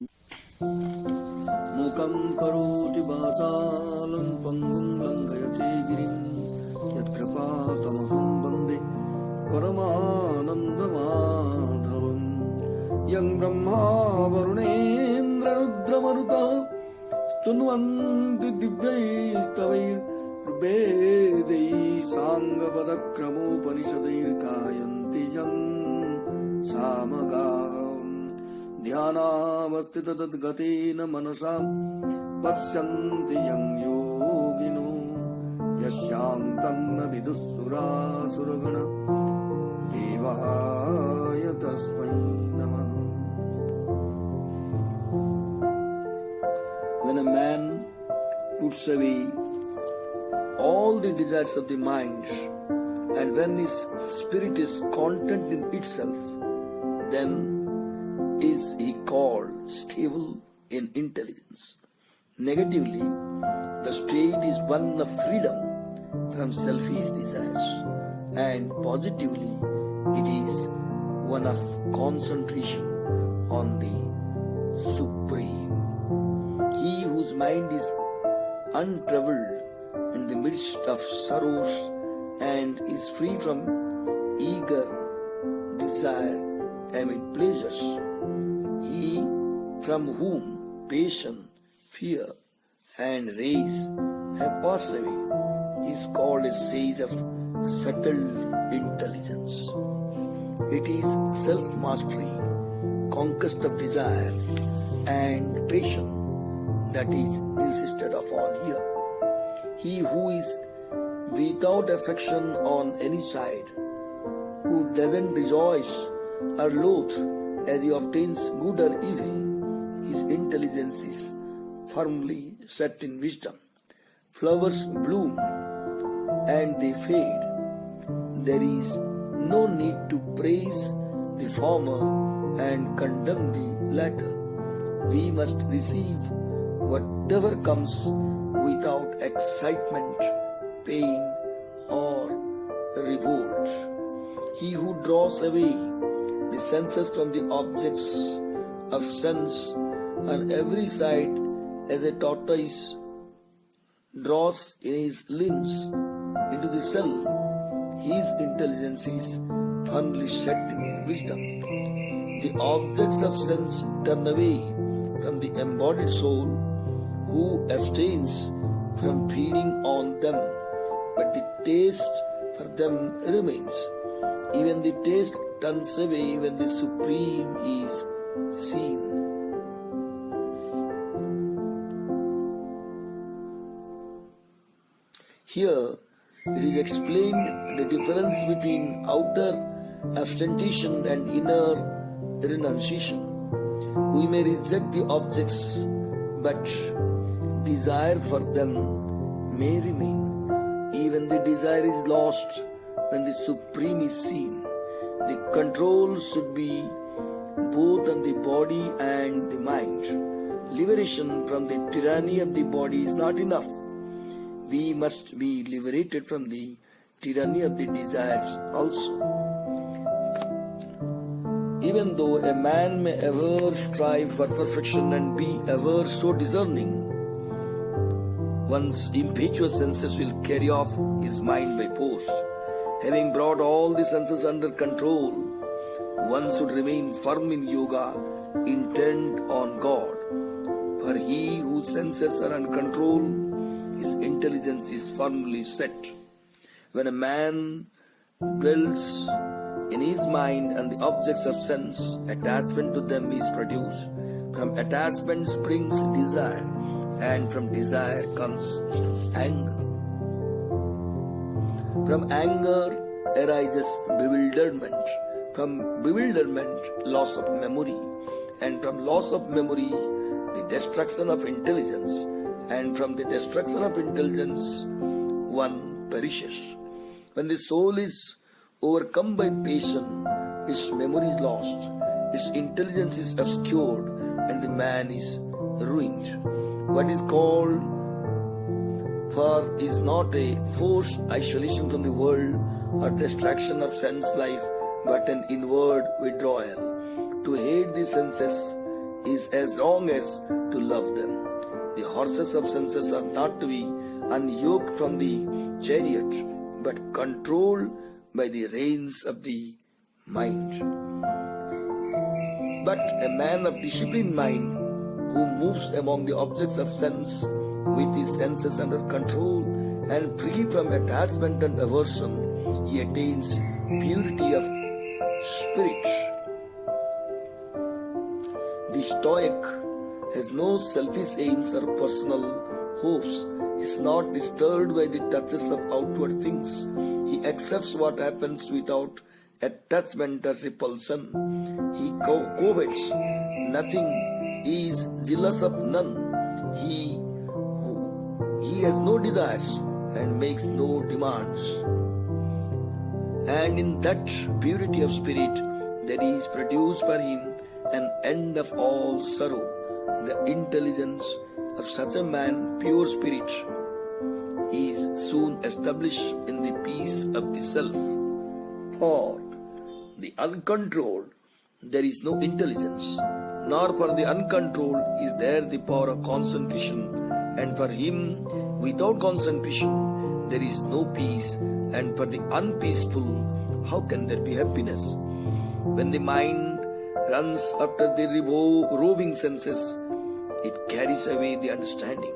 मूकं करोति वाचालं पङ्गुं लङ्घयते गिरिं यत्कृपातमहं वन्दे परमानन्दमाधवम् यं ब्रह्मा वरुणेन्द्ररुद्रमरुतः स्तुन्वन्ति दिव्यैस्तवैर्वेदैः साङ्गपदक्रमोपनिषदैर्गायन्ति यं सामगाः ध्यानावस्थिततद्गतेन मनसा पश्यन्ति यं योगिनो यस्यान्तं न विदुःसुरासुरगणा देवाय तस्मै नमः. When a man puts away all the desires of the mind and when his spirit is content in itself, then is he called stable in intelligence. Negatively, the state is one of freedom from selfish desires, and positively, it is one of concentration on the Supreme. He whose mind is untroubled in the midst of sorrows and is free from eager desire amid pleasures, he from whom passion, fear, and rage have passed away is called a sage of settled intelligence. It is self-mastery, conquest of desire, and passion that is insisted upon here. He who is without affection on any side, who doesn't rejoice or loathe as he obtains good or evil, his intelligence is firmly set in wisdom. Flowers bloom and they fade. There is no need to praise the former and condemn the latter. We must receive whatever comes without excitement, pain, or revolt. He who draws away the senses from the objects of sense on every side as a tortoise draws in his limbs into the cell, his intelligence is firmly set in wisdom. The objects of sense turn away from the embodied soul who abstains from feeding on them, but the taste for them remains. Even the taste turns away when the Supreme is seen. Here it is explained the difference between outer ostentation and inner renunciation. We may reject the objects, but desire for them may remain. Even the desire is lost when the Supreme is seen. The control should be both on the body and the mind. Liberation from the tyranny of the body is not enough. We must be liberated from the tyranny of the desires also. Even though a man may ever strive for perfection and be ever so discerning, one's impetuous senses will carry off his mind by force. Having brought all the senses under control, one should remain firm in yoga, intent on God. For he whose senses are uncontrolled, his intelligence is firmly set. When a man dwells in his mind on the objects of sense, attachment to them is produced. From attachment springs desire, and from desire comes anger. From anger arises bewilderment. From bewilderment, loss of memory. And from loss of memory, the destruction of intelligence. And from the destruction of intelligence, one perishes. When the soul is overcome by passion, its memory is lost, its intelligence is obscured, and the man is ruined. What is called for is not a forced isolation from the world or distraction of sense life, but an inward withdrawal. To hate the senses is as wrong as to love them. The horses of senses are not to be unyoked from the chariot, but controlled by the reins of the mind. But a man of disciplined mind, who moves among the objects of sense with his senses under control and free from attachment and aversion, he attains purity of spirit. The Stoic has no selfish aims or personal hopes. He is not disturbed by the touches of outward things. He accepts what happens without attachment or repulsion. He covets nothing. He is jealous of none. He has no desires and makes no demands. And in that purity of spirit, there is produced for him an end of all sorrow. The intelligence of such a man, pure spirit, is soon established in the peace of the self. For the uncontrolled, there is no intelligence, nor for the uncontrolled is there the power of concentration, and for him without concentration there is no peace, and for the unpeaceful how can there be happiness? When the mind runs after the roving senses, it carries away the understanding,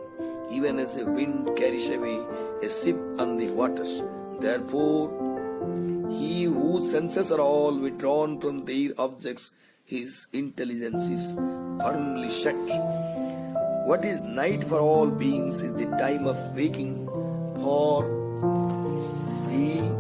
even as the wind carries away a ship on the waters. Therefore, he whose senses are all withdrawn from their objects, his intelligence is firmly shut. What is night for all beings is the time of waking for the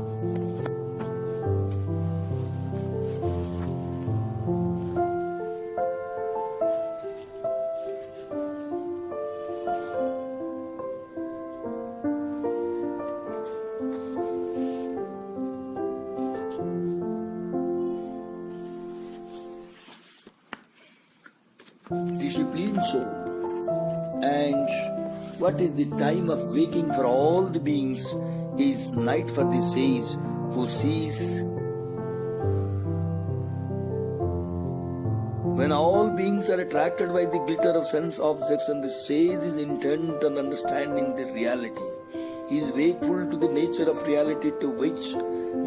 disciplined soul. And what is the time of waking for all the beings is night for the sage who sees. When all beings are attracted by the glitter of sense objects and the sage is intent on understanding the reality, he is wakeful to the nature of reality to which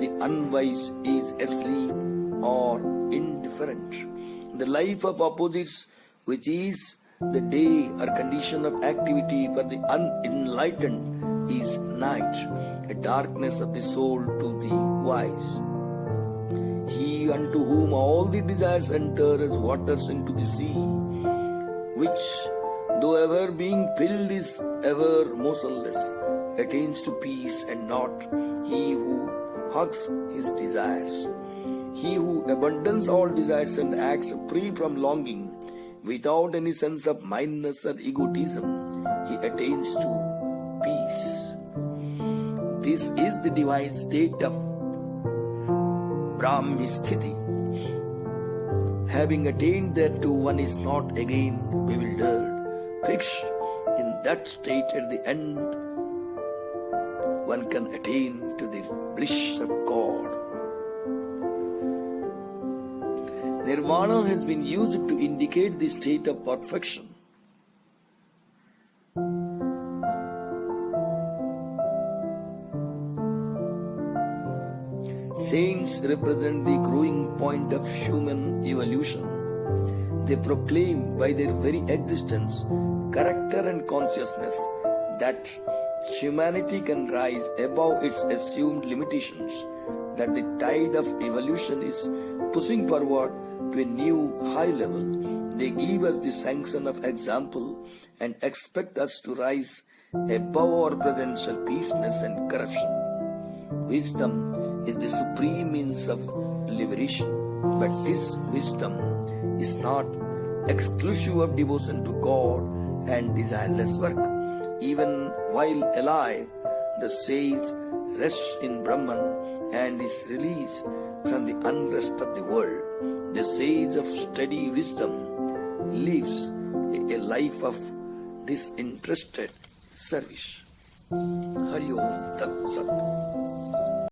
the unwise is asleep or indifferent. The life of opposites, which is the day or condition of activity for the unenlightened, is night, a darkness of the soul to the wise. He unto whom all the desires enter as waters into the sea, which, though ever being filled, is ever motionless, attains to peace, and not he who hugs his desires. He who abandons all desires and acts free from longing, without any sense of mindness or egotism, he attains to peace. This is the divine state of Brahmisthiti. Having attained thereto, one is not again bewildered. Fixed in that state at the end, one can attain to the bliss of God. Nirvana has been used to indicate the state of perfection. Saints represent the growing point of human evolution. They proclaim by their very existence, character and consciousness that humanity can rise above its assumed limitations, that the tide of evolution is pushing forward to a new high level. They give us the sanction of example and expect us to rise above our present selfishness and corruption. Wisdom is the supreme means of liberation, but this wisdom is not exclusive of devotion to God and desireless work. Even while alive, the sage rests in Brahman and is released from the unrest of the world. The sage of steady wisdom lives a life of disinterested service. Hari Om Tat Sat.